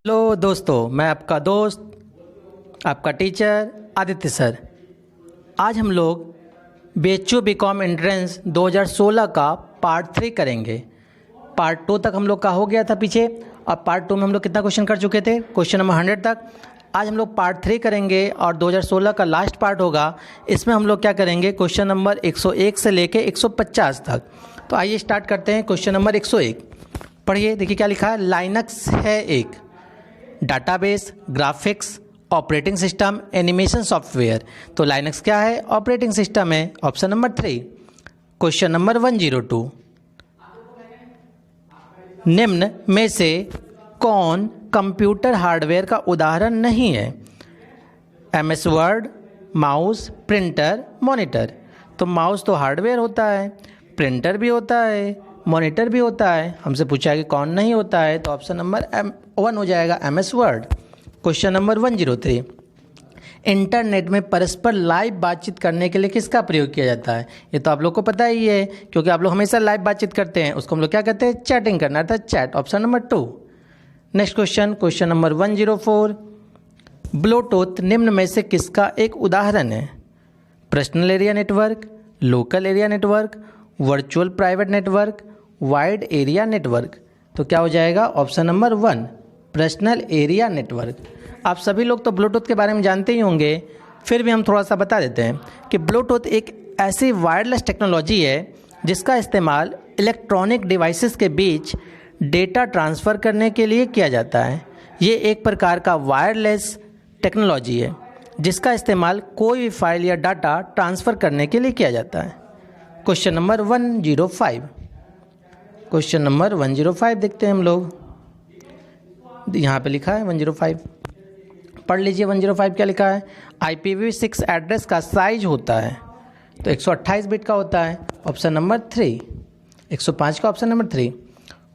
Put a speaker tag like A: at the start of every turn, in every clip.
A: Hello दोस्तों, मैं आपका दोस्त आपका टीचर आदित्य सर। आज हम लोग BHU BCom एंट्रेंस 2016 का पार्ट 3 करेंगे। पार्ट 2 तक हम लोग का हो गया था पीछे। अब पार्ट 2 में हम लोग कितना क्वेश्चन कर चुके थे? क्वेश्चन नंबर 100 तक। आज हम लोग पार्ट 3 करेंगे और 2016 का लास्ट पार्ट होगा। इसमें हम लोग क्या करेंगे? क्वेश्चन नंबर 101 से लेके 150 तक। तो आइए स्टार्ट करते हैं। क्वेश्चन नंबर 101 पढ़िए, देखिए क्या लिखा है। लाइनक्स है एक database, graphics, operating system, animation software. तो लाइनक्स क्या है? ऑपरेटिंग सिस्टम है। Option number 3। क्वेश्चन नंबर 102 निम्न में से कौन कंप्यूटर हार्डवेयर का उदाहरण नहीं है? MS word, mouse, printer, monitor. तो माउस तो हार्डवेयर होता है, प्रिंटर भी होता है, मॉनिटर भी होता है। हमसे पूछा है कि कौन नहीं होता है, तो ऑप्शन नंबर 1 हो जाएगा, MS word. Question number 103 internet में परस्पर लाइव बातचीत करने के लिए किसका प्रयोग किया जाता है? ये तो आप लोग को पता ही है, क्योंकि आप लोग हमेशा लाइव बातचीत करते हैं। उसको हम लोग क्या कहते हैं? चैटिंग करना था, chat. Option number 2। Next question number 104 Bluetooth निम्न में से किसका एक उदाहरण है? Personal area network, local area network, virtual private network, wide area network. तो क्या हो जाएगा? Option number 1 personal area network. आप सभी लोग तो ब्लूटूथ के बारे में जानते ही होंगे, फिर भी हम थोड़ा सा बता देते हैं कि ब्लूटूथ एक ऐसी वायरलेस टेक्नोलॉजी है जिसका इस्तेमाल इलेक्ट्रॉनिक डिवाइसेस के बीच डेटा ट्रांसफ़र करने के लिए किया जाता है। ये एक प्रकार का वायरलेस टेक्नोलॉजी है जिसका इस्तेमाल कोई भी फाइल या डाटा ट्रांसफ़र करने के लिए किया जाता है। क्वेश्चन नंबर 105 क्वेश्चन नंबर 105 देखते हैं हम लोग। यहाँ पे लिखा है 105, पढ़ लीजिए। 105 क्या लिखा है? IPv6 एड्रेस का साइज होता है तो 128 बिट का होता है। ऑप्शन नंबर 3, 105 का option number 3।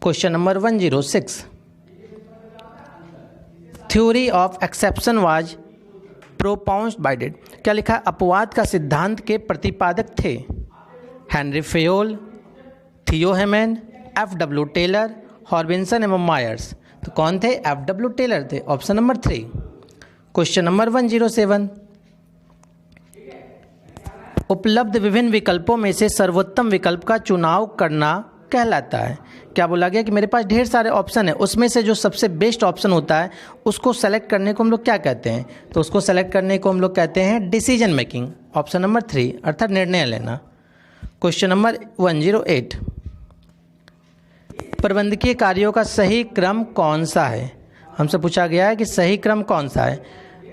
A: Question number 106 theory of exception was propounded by date. क्या लिखा है? अपवाद का सिद्धांत के प्रतिपादक थे हेनरी फेयोल, थियो हेमन, FW टेलर, हॉर्बिन्सन एवं मायर्स। तो कौन थे? FW टेलर थे। Option number 3। क्वेश्चन नंबर 107 उपलब्ध विभिन्न विकल्पों में से सर्वोत्तम विकल्प का चुनाव करना कहलाता है। क्या बोला गया कि मेरे पास ढेर सारे ऑप्शन है, उसमें से जो सबसे बेस्ट ऑप्शन होता है उसको सेलेक्ट करने को हम लोग क्या कहते हैं? तो उसको सेलेक्ट करने को हम लोग कहते हैं डिसीजन मेकिंग। ऑप्शन नंबर 3 अर्थात निर्णय लेना। क्वेश्चन नंबर 108 प्रबंधकीय कार्यों का सही क्रम कौन सा है? हमसे पूछा गया है कि सही क्रम कौन सा है।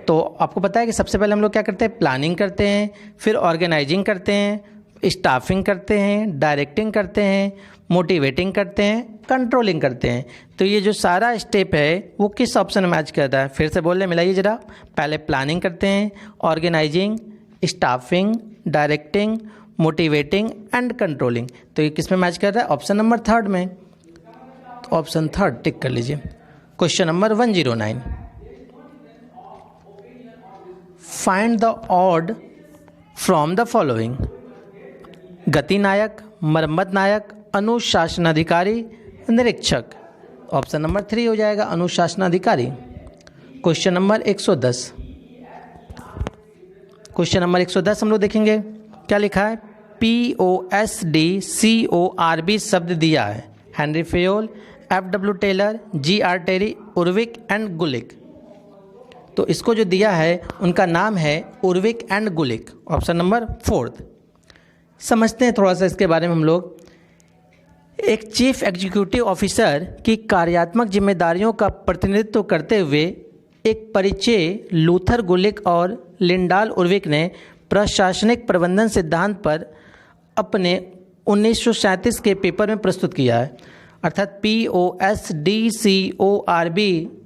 A: तो आपको पता है कि सबसे पहले हम लोग क्या करते हैं? प्लानिंग करते हैं, फिर ऑर्गेनाइजिंग करते हैं, स्टाफिंग करते हैं, डायरेक्टिंग करते हैं, मोटिवेटिंग करते हैं, कंट्रोलिंग करते हैं। तो ये जो सारा स्टेप है वो किस ऑप्शन में मैच करता है? फिर से बोलने मिलाइए ज़रा। पहले प्लानिंग करते हैं, organizing, staffing, directing, motivating and controlling. तो ये किस में मैच कर रहा है? ऑप्शन नंबर 3 में। तो ऑप्शन 3 टिक कर लीजिए। Question number 109 find the odd from the following. गति नायक, मरम्मत नायक, अनुशासनाधिकारी, निरीक्षक। ऑप्शन नंबर 3 हो जाएगा, अनुशासनाधिकारी। क्वेश्चन नंबर 110 क्वेश्चन नंबर 110 हम लोग देखेंगे। क्या लिखा है? POSDCORB शब्द दिया है Henry Fayol, FW Taylor, GR Terry, Urwick and Gulick. तो इसको जो दिया है उनका नाम है Urwick and Gulick. Option number 4। समझते हैं थोड़ा सा इसके बारे में हम लोग। एक चीफ एग्जीक्यूटिव ऑफिसर की कार्यात्मक जिम्मेदारियों का प्रतिनिधित्व करते हुए एक परिचय लूथर गुलिक और लिंडाल उर्विक ने प्रशासनिक प्रबंधन सिद्धांत पर अपने 1937 के पेपर में प्रस्तुत किया है। अर्थात POSDCORB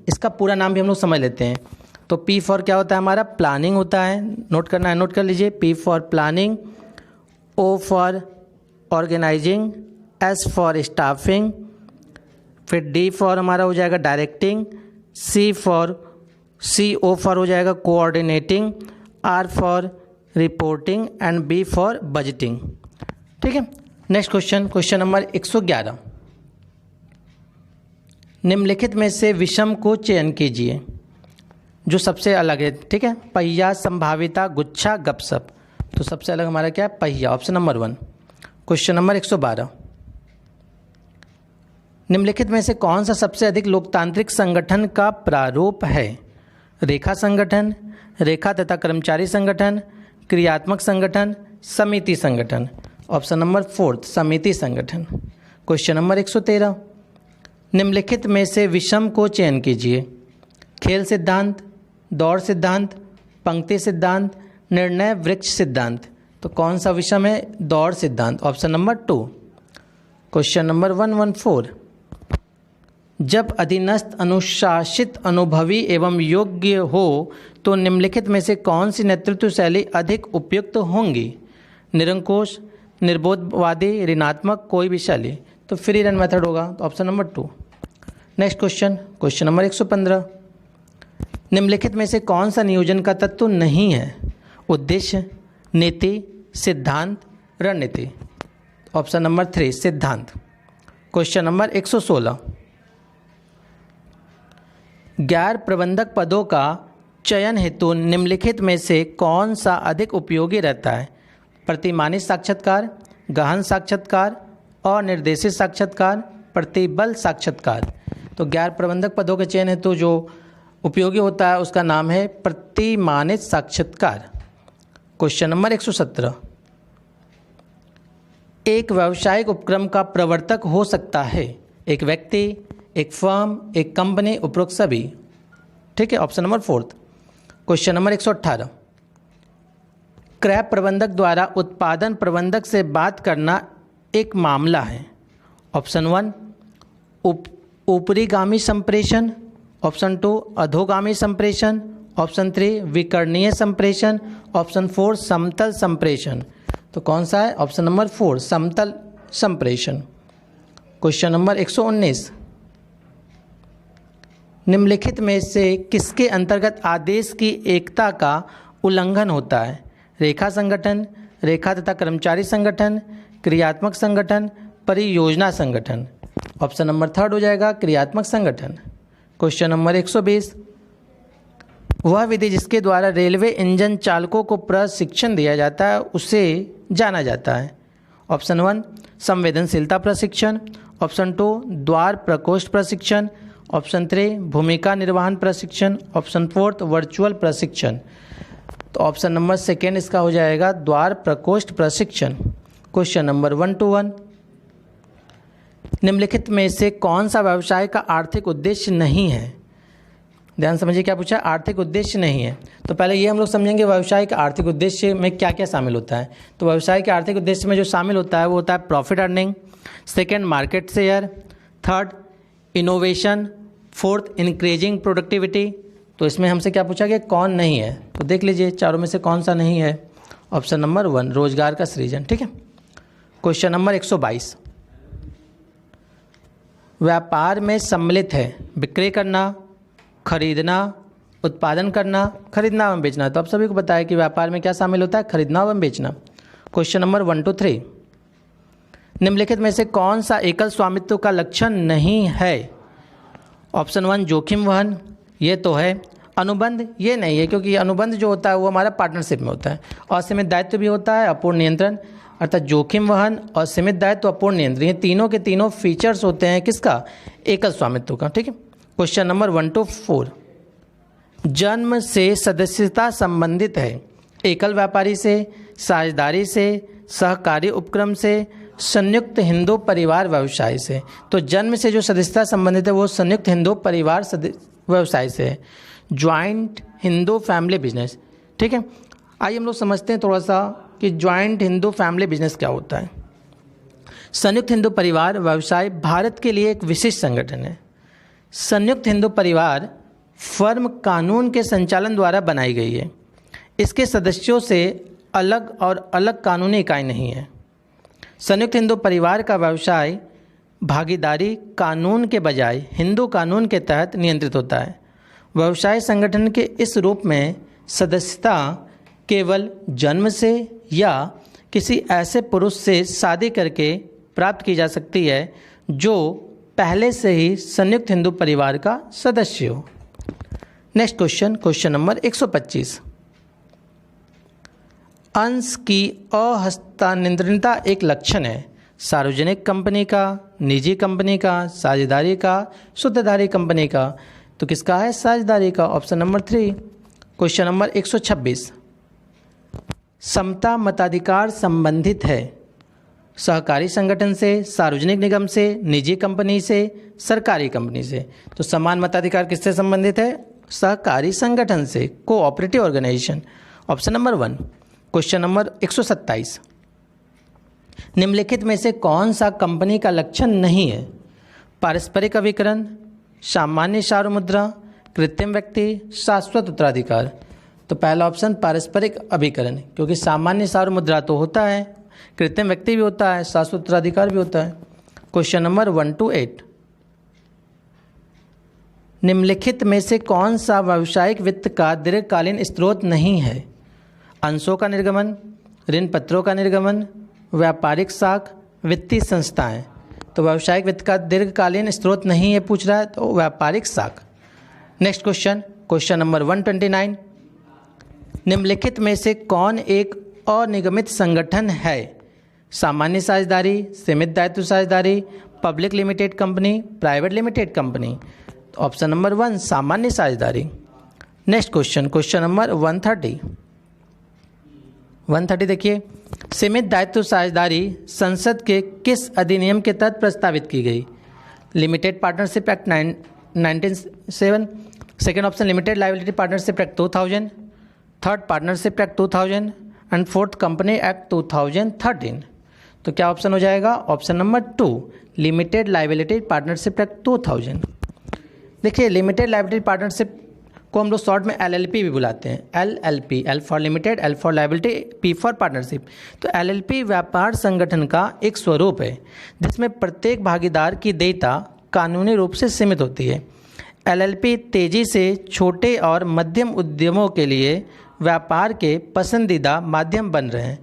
A: इसका पूरा नाम भी हम लोग समझ लेते हैं। तो P फॉर क्या होता है? हमारा प्लानिंग होता है। नोट करना है, नोट कर लीजिए। P for planning, O for organizing, S for staffing, फिर D फॉर हमारा हो जाएगा डायरेक्टिंग, CO फॉर हो जाएगा coordinating, R for reporting and B for budgeting. ठीक है। नेक्स्ट क्वेश्चन नंबर 111 निम्नलिखित में से विषम को चयन कीजिए जो सबसे अलग है। ठीक है, पहिया, संभाविता, गुच्छा, गपशप। तो सबसे अलग हमारा क्या है? पहिया, ऑप्शन नंबर 1। क्वेश्चन नंबर 112, निम्नलिखित में से कौन सा सबसे अधिक लोकतांत्रिक संगठन का प्रारूप है? रेखा संगठन, रेखा तथा कर्मचारी संगठन, क्रियात्मक संगठन, समिति संगठन। ऑप्शन नंबर 4 समिति संगठन। क्वेश्चन नंबर 113, निम्नलिखित में से विषम को चयन कीजिए। खेल सिद्धांत, दौड़ सिद्धांत, पंक्ति सिद्धांत, निर्णय वृक्ष सिद्धांत। तो कौन सा विषम है? दौड़ सिद्धांत, ऑप्शन नंबर 2। क्वेश्चन नंबर 114, जब अधीनस्थ अनुशासित, अनुभवी एवं योग्य हो तो निम्नलिखित में से कौन सी नेतृत्व शैली अधिक उपयुक्त होंगी? निरंकुश, निर्बोधवादी, ऋणात्मक, कोई भी शैली। तो फ्री रन मेथड होगा, तो option number 2। Next question, question number 115, निम्नलिखित में से कौन सा नियोजन का तत्व नहीं है? उद्देश्य, नीति, सिद्धांत, रणनीति। ऑप्शन नंबर 3 सिद्धांत। क्वेश्चन नंबर 116, गैर प्रबंधक पदों का चयन हेतु निम्नलिखित में से कौन सा अधिक उपयोगी रहता है? प्रतिमानित साक्षात्कार, गहन साक्षात्कार, अनिर्देशित साक्षात्कार, प्रतिबल साक्षात्कार। तो गैर प्रबंधक पदों के चयन हेतु जो उपयोगी होता है उसका नाम है प्रतिमानित साक्षात्कार। क्वेश्चन नंबर 117, एक व्यावसायिक उपक्रम का प्रवर्तक हो सकता है एक व्यक्ति, एक फर्म, एक कंपनी, उपरोक्त सभी। ठीक है, ऑप्शन नंबर 4। क्वेश्चन नंबर 118, क्रय प्रबंधक द्वारा उत्पादन प्रबंधक से बात करना एक मामला है। ऑप्शन 1 ऊपरीगामी संप्रेषण, ऑप्शन 2 अधोगामी संप्रेषण, ऑप्शन 3 विकर्णीय संप्रेषण, ऑप्शन 4 समतल संप्रेषण। तो कौन सा है? ऑप्शन नंबर 4 समतल संप्रेषण। क्वेश्चन नंबर 119, निम्नलिखित में से किसके अंतर्गत आदेश की एकता का उल्लंघन होता है? रेखा संगठन, रेखा तथा कर्मचारी संगठन, क्रियात्मक संगठन, परियोजना संगठन। ऑप्शन नंबर 3 हो जाएगा क्रियात्मक संगठन। क्वेश्चन नंबर 120, वह विधि जिसके द्वारा रेलवे इंजन चालकों को प्रशिक्षण दिया जाता है उसे जाना जाता है। ऑप्शन 1 संवेदनशीलता प्रशिक्षण, ऑप्शन 2 द्वार प्रकोष्ठ प्रशिक्षण, ऑप्शन 3 भूमिका निर्वहन प्रशिक्षण, ऑप्शन 4 वर्चुअल प्रशिक्षण। तो ऑप्शन नंबर 2 इसका हो जाएगा द्वार प्रकोष्ठ प्रशिक्षण। क्वेश्चन नंबर 121, निम्नलिखित में से कौन सा व्यवसाय का आर्थिक उद्देश्य नहीं है? ध्यान समझिए क्या पूछा, आर्थिक उद्देश्य नहीं है। तो पहले ये हम लोग समझेंगे व्यवसाय के आर्थिक उद्देश्य में क्या क्या शामिल होता है। तो व्यवसाय के आर्थिक उद्देश्य में जो शामिल होता है वो होता है profit earning, second market share, third innovation, fourth increasing productivity. तो इसमें हमसे क्या पूछा गया, कौन नहीं है? तो देख लीजिए चारों में से कौन सा नहीं है। ऑप्शन नंबर 1 रोजगार का सृजन। ठीक है, क्वेश्चन नंबर 122, व्यापार में सम्मिलित है विक्रय करना, खरीदना, उत्पादन करना, खरीदना एवं बेचना। तो आप सभी को पता है कि व्यापार में क्या शामिल होता है, खरीदना एवं बेचना। क्वेश्चन नंबर 1 to 3, निम्नलिखित में से कौन सा एकल स्वामित्व का लक्षण नहीं है? ऑप्शन 1 जोखिम वहन, ये तो है। अनुबंध, ये नहीं है क्योंकि अनुबंध जो होता है वो हमारा पार्टनरशिप में होता है। और सीमित दायित्व भी होता है, अपूर्ण नियंत्रण। अर्थात जोखिम वहन और सीमित दायित्व, अपूर्ण नियंत्रण, ये तीनों के तीनों फीचर्स होते हैं किसका, एकल स्वामित्व का। ठीक है, क्वेश्चन नंबर 1 to 4, जन्म से सदस्यता संबंधित है एकल व्यापारी से, साझेदारी से, सहकारी उपक्रम से, संयुक्त हिंदू परिवार व्यवसाय से। तो जन्म से जो सदस्यता संबंधित है वो संयुक्त हिंदू परिवार व्यवसाय से है, ज्वाइंट हिंदू फैमिली बिजनेस। ठीक है, आइए हम लोग समझते हैं थोड़ा सा कि ज्वाइंट हिंदू फैमिली बिजनेस क्या होता है। संयुक्त हिंदू परिवार व्यवसाय भारत के लिए एक विशिष्ट संगठन है। संयुक्त हिंदू परिवार फर्म कानून के संचालन द्वारा बनाई गई है। इसके सदस्यों से अलग और अलग कानूनी इकाई नहीं है। संयुक्त हिंदू परिवार का व्यवसाय भागीदारी कानून के बजाय हिंदू कानून के तहत नियंत्रित होता है। व्यवसाय संगठन के इस रूप में सदस्यता केवल जन्म से या किसी ऐसे पुरुष से शादी करके प्राप्त की जा सकती है जो पहले से ही संयुक्त हिंदू परिवार का सदस्य हो। Next question, question number 125। अंश की अहस्तांतरणीयता एक लक्षण है सार्वजनिक कंपनी का, निजी कंपनी का, साझेदारी का, सूत्रधारी कंपनी का। तो किसका है? साझेदारी का, ऑप्शन नंबर 3। Question number 126। समता मताधिकार संबंधित है सहकारी संगठन से, सार्वजनिक निगम से, निजी कंपनी से, सरकारी कंपनी से। तो समान मताधिकार किससे संबंधित है? सहकारी संगठन से, cooperative organization, option number 1। Question number 127। निम्नलिखित में से कौन सा कंपनी का लक्षण नहीं है? पारस्परिक अभिकरण, सामान्य सार्वमुद्रा, कृत्रिम व्यक्ति, शाश्वत उत्तराधिकार। तो पहला ऑप्शन पारस्परिक अभिकरण, क्योंकि सामान्य सार्वमुद्रा तो होता है, कृत्रिम व्यक्ति भी होता है, शाश्वत उत्तराधिकार भी होता है। Question number 1 to 8। निम्नलिखित में से कौन सा व्यावसायिक वित्त का दीर्घकालीन स्रोत नहीं है? अंशों का निर्गमन, ऋण पत्रों का निर्गमन, व्यापारिक साख, वित्तीय संस्थाएं। तो व्यावसायिक वित्त का दीर्घकालीन स्रोत नहीं है पूछ रहा है, तो व्यापारिक साख। Next question, question number 129। निम्नलिखित में से कौन एक अनिगमित संगठन है? सामान्य साझेदारी, सीमित दायित्व साझेदारी, public limited company, private limited company. तो ऑप्शन नंबर 1 सामान्य साझेदारी। नेक्स्ट क्वेश्चन, क्वेश्चन नंबर 130 देखिए, सीमित दायित्व साझेदारी संसद के किस अधिनियम के तहत प्रस्तावित की गई? Limited partnership act 1907, second option limited liability partnership act 2000, third partnership act 2000 and fourth company act 2013। तो क्या ऑप्शन हो जाएगा? Option number 2 limited liability partnership act 2000। देखिए, लिमिटेड लायबिलिटी पार्टनरशिप को हम लोग शॉर्ट में LLP भी बुलाते हैं। LLP, L for limited, L for liability, P for partnership. तो LLP व्यापार संगठन का एक स्वरूप है जिसमें प्रत्येक भागीदार की देयता कानूनी रूप से सीमित होती है। LLP तेजी से छोटे और मध्यम उद्यमों के लिए व्यापार के पसंदीदा माध्यम बन रहे हैं,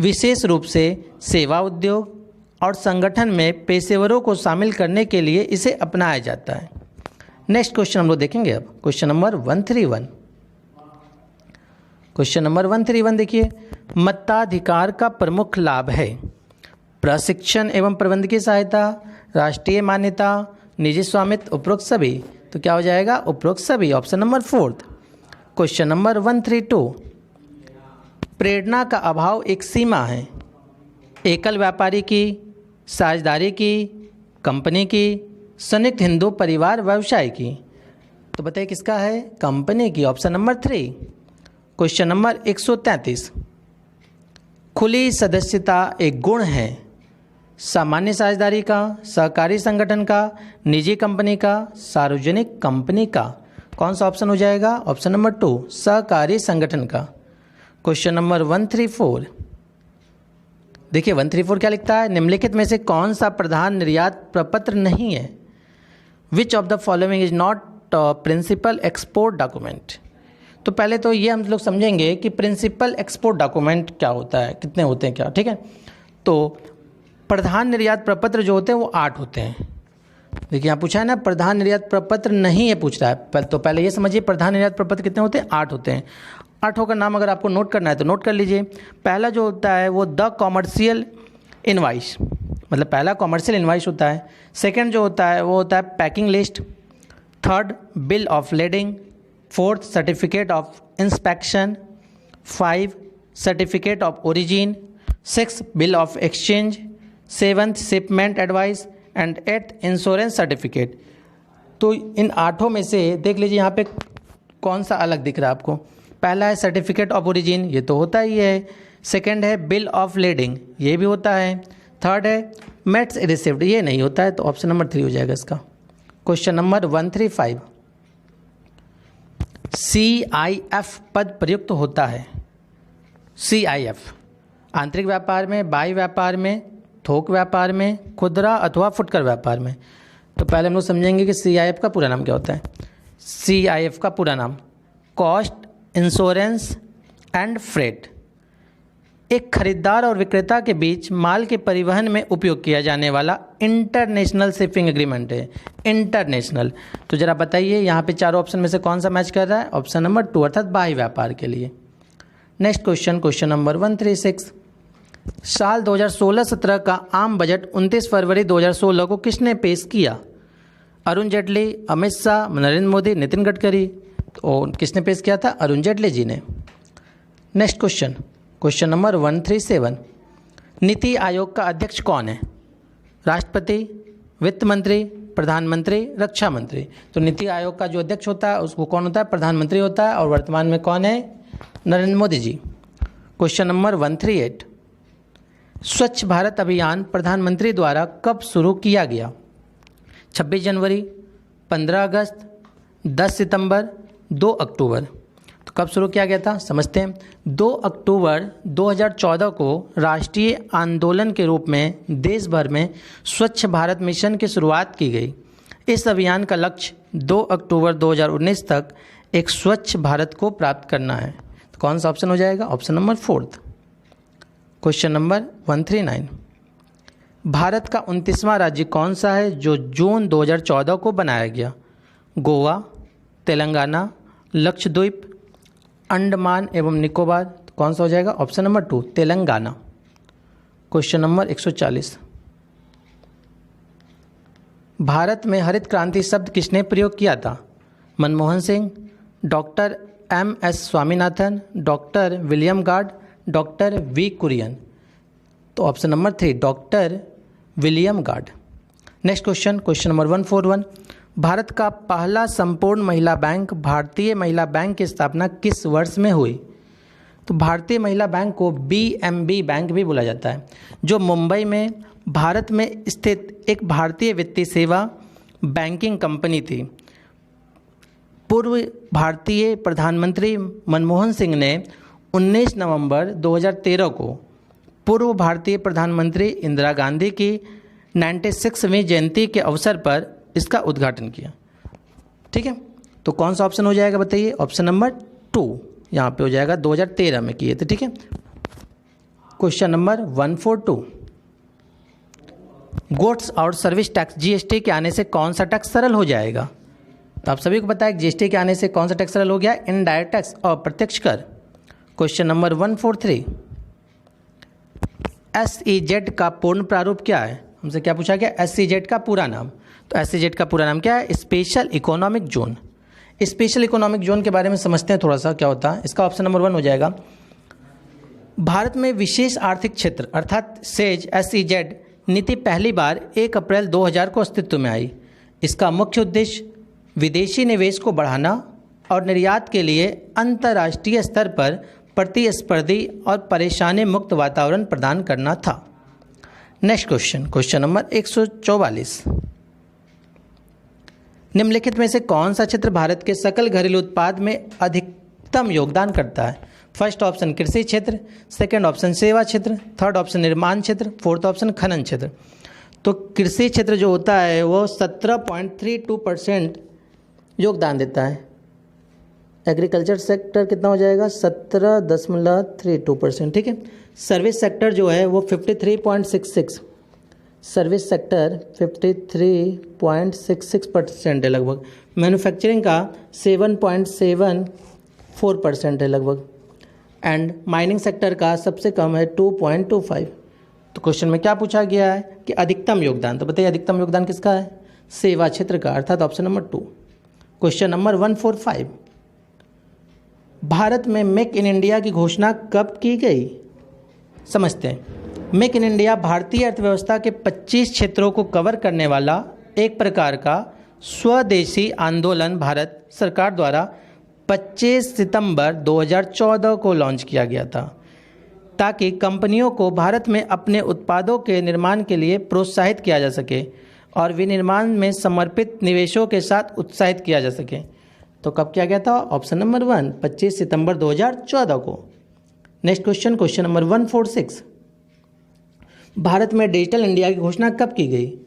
A: विशेष रूप से सेवा उद्योग और संगठन में पेशेवरों को शामिल करने के लिए इसे अपनाया जाता है। नेक्स्ट क्वेश्चन हम लोग देखेंगे अब, क्वेश्चन नंबर 131। क्वेश्चन नंबर 131 देखिए, मताधिकार का प्रमुख लाभ है प्रशिक्षण एवं प्रबंधकीय सहायता, राष्ट्रीय मान्यता, निजी स्वामित्व, उपरोक्त सभी। तो क्या हो जाएगा? उपरोक्त सभी, ऑप्शन नंबर 4। Question number 132। प्रेरणा का अभाव एक सीमा है एकल व्यापारी की, साझेदारी की, कंपनी की, संयुक्त हिंदू परिवार व्यवसाय की। तो बताइए किसका है? कंपनी की, ऑप्शन नंबर 3। Question number 133। खुली सदस्यता एक गुण है सामान्य साझेदारी का, सहकारी संगठन का, निजी कंपनी का, सार्वजनिक कंपनी का। कौन सा ऑप्शन हो जाएगा? ऑप्शन नंबर 2 सहकारी संगठन का। Question number 134। देखिए 134 क्या लिखता है? निम्नलिखित में से कौन सा प्रधान निर्यात प्रपत्र नहीं है? Which of the following is not principal export document. तो पहले तो ये हम लोग समझेंगे कि प्रिंसिपल एक्सपोर्ट डॉक्यूमेंट क्या होता है, कितने होते हैं क्या, ठीक है। तो प्रधान निर्यात प्रपत्र जो होते हैं वो 8 होते हैं। देखिए यहाँ पूछा है ना, प्रधान निर्यात प्रपत्र नहीं है पूछ रहा है, तो पहले ये समझिए प्रधान निर्यात प्रपत्र कितने होते हैं? 8 होते हैं। 8 का नाम अगर आपको नोट करना है तो नोट कर लीजिए। पहला जो होता है वो द कॉमर्शियल इनवाइस, मतलब पहला कॉमर्शियल इनवाइस होता है। सेकंड जो होता है वो होता है packing list. Third bill of lading. Fourth certificate of inspection. 5 certificate of origin. 6 bill of exchange. 7 shipment advice and 8 insurance certificate. तो इन 8 में से देख लीजिए यहाँ पे कौन सा अलग दिख रहा है आपको। पहला है सर्टिफिकेट ऑफ ओरिजिन, ये तो होता ही है। सेकंड है बिल ऑफ लेडिंग, ये भी होता है। थर्ड है मेट्स रिसिव्ड, ये नहीं होता है, तो ऑप्शन नंबर 3 हो जाएगा इसका। Question number 135। CIF पद प्रयुक्त होता है। CIF आंतरिक व्यापार में, बाह्य व्यापार में, थोक व्यापार में, खुदरा अथवा फुटकर व्यापार में। तो पहले हम लोग समझेंगे कि CIF का पूरा नाम क्या होता है। CIF का पूरा नाम कॉस्ट, इंश्योरेंस एंड फ्रेट। एक खरीदार और विक्रेता के बीच माल के परिवहन में उपयोग किया जाने वाला इंटरनेशनल शिपिंग एग्रीमेंट है, इंटरनेशनल। तो जरा बताइए यहाँ पे चारों ऑप्शन में से कौन सा मैच कर रहा है? ऑप्शन नंबर 2 अर्थात बाह्य व्यापार के लिए। Next question, question number 136। साल 2016-17 का आम बजट 29 फरवरी 2016 को किसने पेश किया? अरुण जेटली, अमित शाह, नरेंद्र मोदी, नितिन गडकरी। तो किसने पेश किया था? अरुण जेटली जी ने। Next question, question number 137। NITI Aayog का अध्यक्ष कौन है? राष्ट्रपति, वित्त मंत्री, प्रधानमंत्री, रक्षा मंत्री। तो नीति आयोग का जो अध्यक्ष होता है उसको कौन होता है? प्रधानमंत्री होता है। और वर्तमान में कौन है? नरेंद्र मोदी जी। Question number 138। स्वच्छ भारत अभियान प्रधानमंत्री द्वारा कब शुरू किया गया? 26 जनवरी, 15 अगस्त, 10 सितंबर, 2 अक्टूबर। तो कब शुरू किया गया था समझते हैं। 2 अक्टूबर 2014 को राष्ट्रीय आंदोलन के रूप में देश भर में स्वच्छ भारत मिशन की शुरुआत की गई। इस अभियान का लक्ष्य 2 अक्टूबर 2019 तक एक स्वच्छ भारत को प्राप्त करना है। तो कौन सा ऑप्शन हो जाएगा? Option number 4। Question number 139। Bharat का 29वां राज्य कौन सा है जो जून 2014 को बनाया गया? गोवा, तेलंगाना, लक्षद्वीप, अंडमान एवं निकोबार। तो कौन सा हो जाएगा? Option number 2 Telangana. Question number 140। Bharat में हरित क्रांति शब्द किसने प्रयोग किया था? Manmohan Singh, doctor MS Swaminathan, doctor William Gaud, doctor V Kurien. तो option number 3 doctor William Gaud. Next question, question number 141। Bharat का पहला संपूर्ण महिला बैंक भारतीय महिला बैंक की स्थापना किस वर्ष में हुई? तो भारतीय महिला बैंक को BMB बैंक भी बोला जाता है, जो मुंबई में भारत में स्थित एक भारतीय वित्तीय सेवा बैंकिंग कंपनी थी। पूर्व भारतीय प्रधानमंत्री मनमोहन सिंह ने 19 नवंबर 2013 को पूर्व भारतीय प्रधानमंत्री इंदिरा गांधी की 96वीं जयंती के अवसर पर इसका उद्घाटन किया। ठीक है, तो कौन सा ऑप्शन हो जाएगा बताइए? ऑप्शन नंबर 2 यहाँ पे हो जाएगा, 2013 में किए थे। ठीक है, क्वेश्चन नंबर 142। गुड्स और सर्विस टैक्स GST के आने से कौन सा टैक्स सरल हो जाएगा? तो आप सभी को पता है GST के आने से कौन सा टैक्स सरल हो गया? इनडायरेक्ट टैक्स, अप्रत्यक्ष कर। Question number 143। SEZ का पूर्ण प्रारूप क्या है? हमसे क्या पूछा गया? SEZ का पूरा नाम। तो SEZ का पूरा नाम क्या है? Special economic zone. Special economic zone के बारे में समझते हैं थोड़ा सा, क्या होता है इसका। ऑप्शन नंबर 1 हो जाएगा। भारत में विशेष आर्थिक क्षेत्र अर्थात SEZ नीति पहली बार 1 अप्रैल 2000 को अस्तित्व में आई। इसका मुख्य उद्देश्य विदेशी निवेश को बढ़ाना और निर्यात के लिए अंतर्राष्ट्रीय स्तर पर प्रतिस्पर्धी और परेशानी मुक्त वातावरण प्रदान करना था। Next question, question number 144। निम्नलिखित में से कौन सा क्षेत्र भारत के सकल घरेलू उत्पाद में अधिकतम योगदान करता है? फर्स्ट ऑप्शन कृषि क्षेत्र, सेकंड ऑप्शन सेवा क्षेत्र, थर्ड ऑप्शन निर्माण क्षेत्र, फोर्थ ऑप्शन खनन क्षेत्र। तो कृषि क्षेत्र जो होता है वो 17.32% योगदान देता है। एग्रीकल्चर सेक्टर कितना हो जाएगा? 17.32%। ठीक है, सर्विस सेक्टर जो है वो 53.66, सर्विस सेक्टर 53.66% है लगभग। मैन्युफैक्चरिंग का 7.74% है लगभग। एंड माइनिंग सेक्टर का सबसे कम है 2.25। तो क्वेश्चन में क्या पूछा गया है कि अधिकतम योगदान, तो बताइए अधिकतम योगदान किसका है? सेवा क्षेत्र का, अर्थात option number 2। Question number 145। Bharat में मेक इन इंडिया की घोषणा कब की गई? समझते हैं। मेक इन इंडिया भारतीय अर्थव्यवस्था के 25 क्षेत्रों को कवर करने वाला एक प्रकार का स्वदेशी आंदोलन भारत सरकार द्वारा 25 सितंबर 2014 को लॉन्च किया गया था, ताकि कंपनियों को भारत में अपने उत्पादों के निर्माण के लिए प्रोत्साहित किया जा सके और विनिर्माण में समर्पित निवेशों के साथ उत्साहित किया जा सके। तो कब किया गया था? ऑप्शन नंबर 1 25 सितंबर 2014 को। Next question, question number 146। Bharat में डिजिटल इंडिया की घोषणा कब की गई?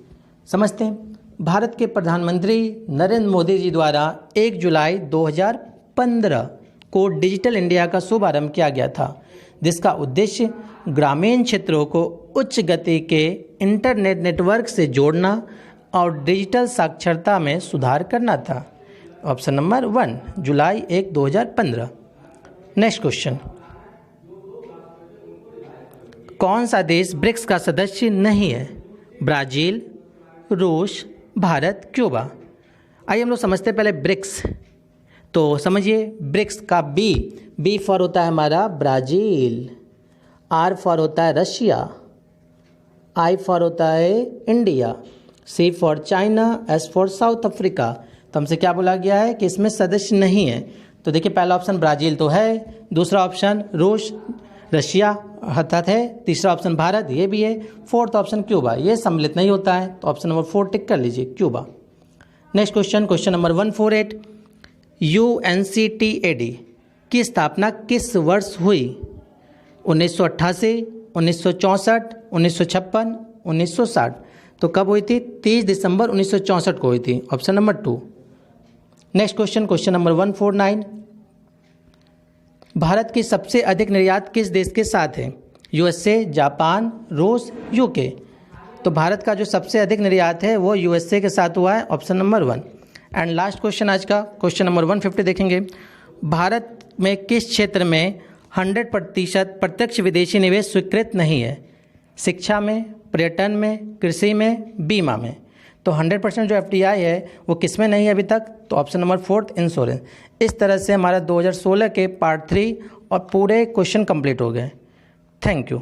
A: समझते हैं। भारत के प्रधानमंत्री नरेंद्र मोदी जी द्वारा 1 जुलाई 2015 को डिजिटल इंडिया का शुभारंभ किया गया था, जिसका उद्देश्य ग्रामीण क्षेत्रों को उच्च गति के इंटरनेट नेटवर्क से जोड़ना और डिजिटल साक्षरता में सुधार करना था। ऑप्शन नंबर 1 जुलाई 1, 2015। नेक्स्ट क्वेश्चन, कौन सा देश ब्रिक्स का सदस्य नहीं है? ब्राज़ील, रूस, भारत, क्यूबा। आइए हम लोग समझते हैं पहले ब्रिक्स। तो समझिए ब्रिक्स का बी फॉर होता है हमारा ब्राज़ील, आर फॉर होता है रशिया, आई फॉर होता है India, C for China, S for South Africa. तो हमसे क्या बोला गया है कि इसमें सदस्य नहीं है। तो देखिए पहला ऑप्शन ब्राज़ील तो है, दूसरा ऑप्शन रूस रशिया अर्थात है, तीसरा ऑप्शन भारत ये भी है, फोर्थ ऑप्शन क्यूबा ये सम्मिलित नहीं होता है। तो ऑप्शन नंबर 4 टिक कर लीजिए Cuba. Next question, question number 148, UNCTAD की स्थापना किस वर्ष हुई? 1988, 1964, 1956, 1960। तो कब हुई थी? 30 दिसंबर 1964 को हुई थी। Option number 2। Next question, question number 149, Bharat की सबसे अधिक निर्यात किस देश के साथ है? USA, जापान, रूस, UK। तो भारत का जो सबसे अधिक निर्यात है वो USA के साथ हुआ है। Option number 1। And last question आज का, क्वेश्चन नंबर 150 देखेंगे। भारत में किस क्षेत्र में 100% प्रत्यक्ष विदेशी निवेश स्वीकृत नहीं है? शिक्षा में, पर्यटन में, कृषि में, बीमा में। तो 100% जो FDI है वो किस में नहीं है अभी तक? तो ऑप्शन नंबर 4 इंश्योरेंस। इस तरह से हमारा 2016 के पार्ट 3 और पूरे क्वेश्चन कंप्लीट हो गए। Thank you.